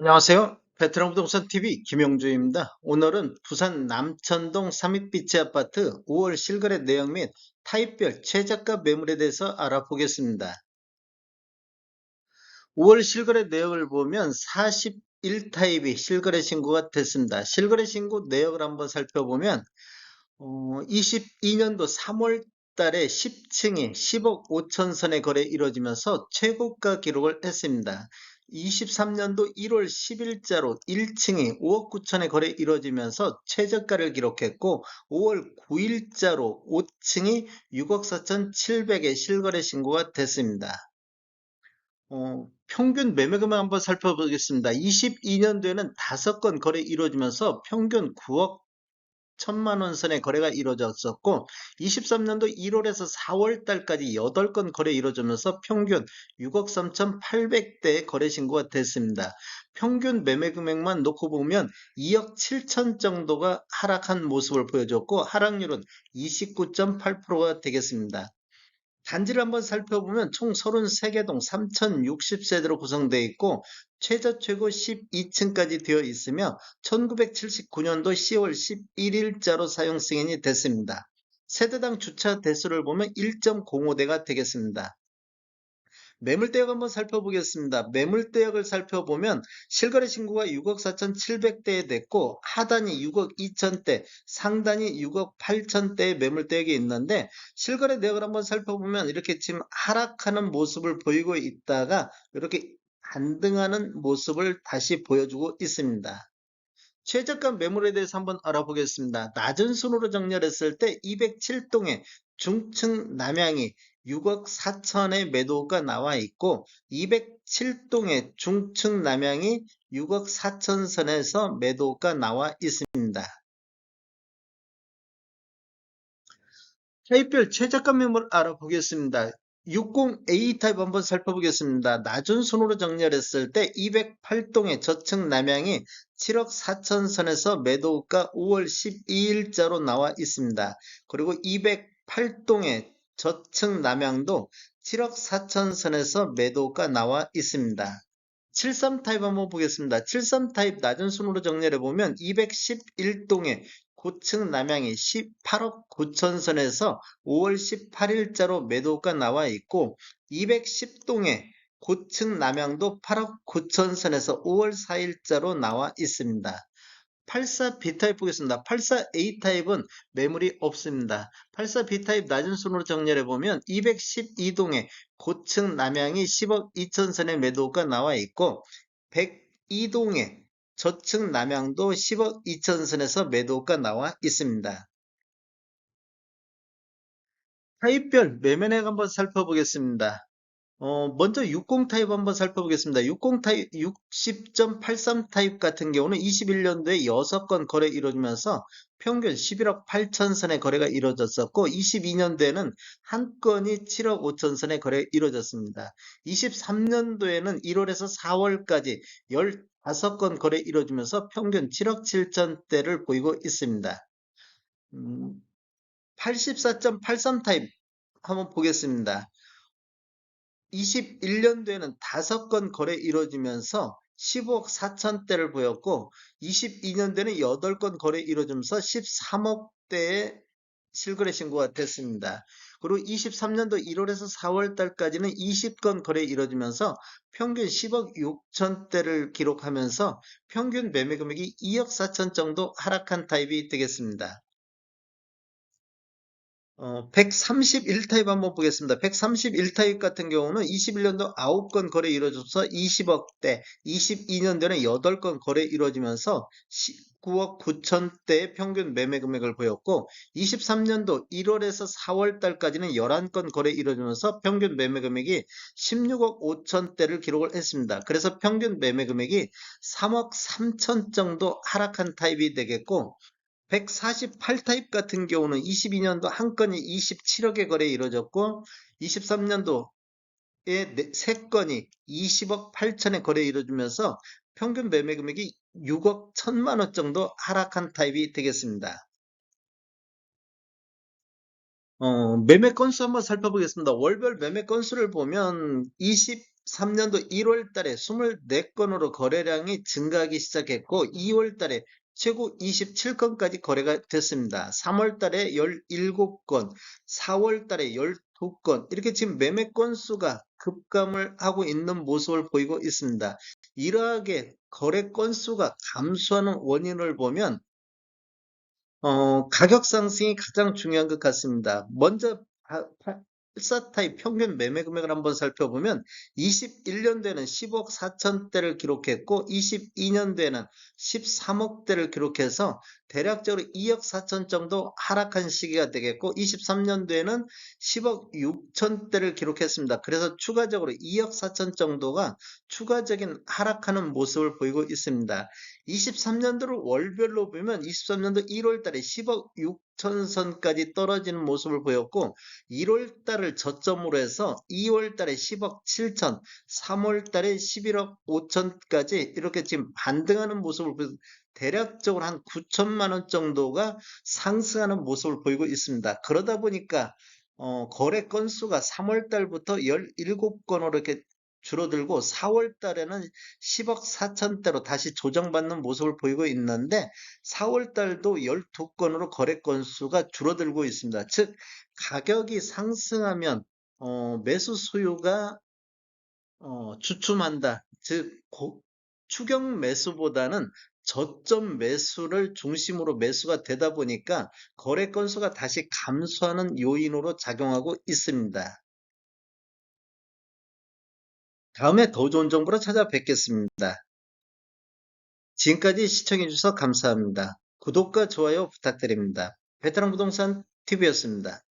안녕하세요. 베트남 부동산 TV 김용주입니다. 오늘은 부산 남천동 삼익비치 아파트 5월 실거래 내역 및 타입별 최저가 매물에 대해서 알아보겠습니다. 5월 실거래 내역을 보면 41타입이 실거래 신고가 됐습니다. 실거래 신고 내역을 한번 살펴보면 22년도 3월 달에 10층이 10억 5천 선의 거래 이루어지면서 최고가 기록을 했습니다. 23년도 1월 10일자로 1층이 5억 9천에 거래 이루어지면서 최저가를 기록했고 5월 9일자로 5층이 6억 4천 7백에 실거래 신고가 됐습니다. 평균 매매 금액 한번 살펴보겠습니다. 22년도에는 5건 거래 이루어지면서 평균 9억 1천만 원 선의 거래가 이루어졌었고 23년도 1월에서 4월 달까지 8건 거래 이루어지면서 평균 6억 3,800대의 거래 신고가 됐습니다. 평균 매매 금액만 놓고 보면 2억 7천 정도가 하락한 모습을 보여줬고 하락률은 29.8%가 되겠습니다. 단지를 한번 살펴보면 총 33개 동 3060세대로 구성되어 있고 최저 최고 12층까지 되어 있으며 1979년도 10월 11일자로 사용 승인이 됐습니다. 세대당 주차 대수를 보면 1.05대가 되겠습니다. 매물대역 한번 살펴보겠습니다. 매물대역을 살펴보면 실거래 신고가 6억 4,700대에 됐고 하단이 6억 2천대, 상단이 6억 8천대의 매물대역이 있는데 실거래 내역을 한번 살펴보면 이렇게 지금 하락하는 모습을 보이고 있다가 이렇게 반등하는 모습을 다시 보여주고 있습니다. 최저가 매물에 대해서 한번 알아보겠습니다. 낮은 순으로 정렬했을 때 207동에 중층 남향이 6억 4천의 매도가 나와 있고 207동의 중층 남향이 6억 4천 선에서 매도가 나와 있습니다. 타입별 최저가 매물 알아보겠습니다. 60A 타입 한번 살펴보겠습니다. 낮은 순으로 정렬했을 때 208동의 저층 남향이 7억 4천 선에서 매도가 5월 12일자로 나와 있습니다. 그리고 208동의 저층 남향도 7억 4천 선에서 매도가 나와 있습니다. 73 타입 한번 보겠습니다. 73 타입 낮은 순으로 정렬해 보면 211동의 고층 남향이 18억 9천 선에서 5월 18일자로 매도가 나와 있고 210동의 고층 남향도 8억 9천 선에서 5월 4일자로 나와 있습니다. 84B타입 보겠습니다. 84A타입은 매물이 없습니다. 84B타입 낮은 순으로 정렬해 보면 212동에 고층 남향이 10억 2천선의 매도가 나와 있고 102동에 저층 남향도 10억 2천선에서 매도가 나와 있습니다. 타입별 매매액 한번 살펴보겠습니다. 먼저 60 타입 한번 살펴보겠습니다. 60 타입, 60.83 타입 같은 경우는 21년도에 6건 거래 이루어지면서 평균 11억 8천 선의 거래가 이루어졌었고 22년도에는 한 건이 7억 5천 선의 거래 이루어졌습니다. 23년도에는 1월에서 4월까지 15건 거래 이루어지면서 평균 7억 7천대를 보이고 있습니다. 84.83 타입 한번 보겠습니다. 21년도에는 5건 거래 이루어지면서 15억 4천대를 보였고 22년도에는 8건 거래 이루어지면서 13억대의 실거래 신고가 됐습니다. 그리고 23년도 1월에서 4월 달까지는 20건 거래 이루어지면서 평균 10억 6천대를 기록하면서 평균 매매 금액이 2억 4천 정도 하락한 타입이 되겠습니다. 131 타입 한번 보겠습니다. 131 타입 같은 경우는 21년도 9건 거래 이루어져서 20억대, 22년도에는 8건 거래 이루어지면서 19억 9천대의 평균 매매 금액을 보였고 23년도 1월에서 4월 달까지는 11건 거래 이루어지면서 평균 매매 금액이 16억 5천대를 기록을 했습니다. 그래서 평균 매매 금액이 3억 3천 정도 하락한 타입이 되겠고 148 타입 같은 경우는 22년도 한 건이 27억의 거래 이루어졌고 23년도에 3건이 20억 8천의 거래 이루어지면서 평균 매매 금액이 6억 1천만 원 정도 하락한 타입이 되겠습니다. 매매 건수 한번 살펴보겠습니다. 월별 매매 건수를 보면 23년도 1월 달에 24건으로 거래량이 증가하기 시작했고 2월 달에 최고 27건까지 거래가 됐습니다. 3월 달에 17건, 4월 달에 12건 이렇게 지금 매매 건수가 급감을 하고 있는 모습을 보이고 있습니다. 이러하게 거래 건수가 감소하는 원인을 보면 가격 상승이 가장 중요한 것 같습니다. 먼저 84타입 평균 매매 금액을 한번 살펴보면 21년도에는 10억 4천대를 기록했고 22년도에는 13억대를 기록해서 대략적으로 2억 4천 정도 하락한 시기가 되겠고 23년도에는 10억 6천대를 기록했습니다. 그래서 추가적으로 2억 4천 정도가 추가적인 하락하는 모습을 보이고 있습니다. 23년도를 월별로 보면 23년도 1월 달에 10억 6천 선까지 떨어지는 모습을 보였고 1월 달을 저점으로 해서 2월 달에 10억 7천, 3월 달에 11억 5천까지 이렇게 지금 반등하는 모습을 보여서 대략적으로 한 9천만 원 정도가 상승하는 모습을 보이고 있습니다. 그러다 보니까 거래 건수가 3월 달부터 17건으로 이렇게 줄어들고 4월 달에는 10억 4천대로 다시 조정받는 모습을 보이고 있는데 4월 달도 12건으로 거래 건수가 줄어들고 있습니다. 즉 가격이 상승하면 매수 수요가 주춤한다. 즉 추경 매수보다는 저점 매수를 중심으로 매수가 되다 보니까 거래 건수가 다시 감소하는 요인으로 작용하고 있습니다. 다음에 더 좋은 정보로 찾아뵙겠습니다. 지금까지 시청해주셔서 감사합니다. 구독과 좋아요 부탁드립니다. 베테랑 부동산 TV였습니다.